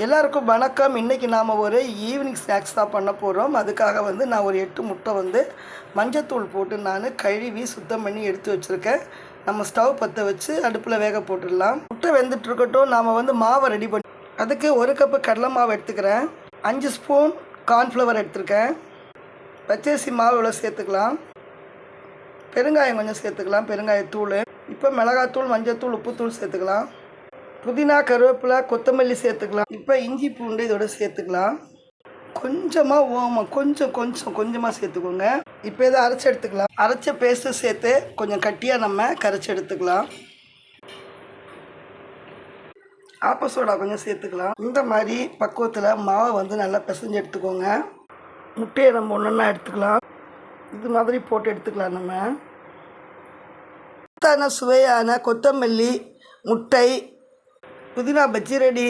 எல்லாருக்கும் வணக்கம். இன்றைக்கி நாம் ஒரு ஈவினிங் ஸ்நாக்ஸ் தான் பண்ண போகிறோம். அதுக்காக நான் ஒரு 8 முட்டை மஞ்சத்தூள் போட்டு நான் கழுவி சுத்தம் பண்ணி எடுத்து வச்சுருக்கேன். நம்ம ஸ்டவ் பற்ற வச்சு அடுப்பில் வேக போட்டுடலாம். முட்டை வெந்துட்டுருக்கட்டும். நாம் மாவை ரெடி பண்ணி அதுக்கு 1 கப்பு கடலை மாவு எடுத்துக்கிறேன். 5 ஸ்பூன் கார்ன்ஃப்ளவர் எடுத்துருக்கேன். பச்சரிசி மாவு இவ்வளோ சேர்த்துக்கலாம். பெருங்காயம் கொஞ்சம் சேர்த்துக்கலாம், பெருங்காயத்தூள். இப்போ மிளகாத்தூள், மஞ்சத்தூள், உப்புத்தூள் சேர்த்துக்கலாம். புதினா, கருவேப்பிலை, கொத்தமல்லி சேர்த்துக்கலாம். இப்போ இஞ்சி பூண்டு இதோட சேர்த்துக்கலாம். கொஞ்சமாக ஓமம் கொஞ்சமாக சேர்த்துக்கோங்க. இப்போ இதை அரைச்சி எடுத்துக்கலாம். அரைச்ச பேஸ்ட்டு சேர்த்து கொஞ்சம் கட்டியாக நம்ம கரைச்சி எடுத்துக்கலாம். ஆப்ப சோடா கொஞ்சம் சேர்த்துக்கலாம். இந்த மாதிரி பக்குவத்தில் மாவை நல்லா பிசைஞ்சு எடுத்துக்கோங்க. முட்டையை நம்ம ஒன்றா எடுத்துக்கலாம். இது மாதிரி போட்டு எடுத்துக்கலாம். நம்ம சுவையான கொத்தமல்லி, முட்டை, புதினா பஜ்ஜி ரெடி.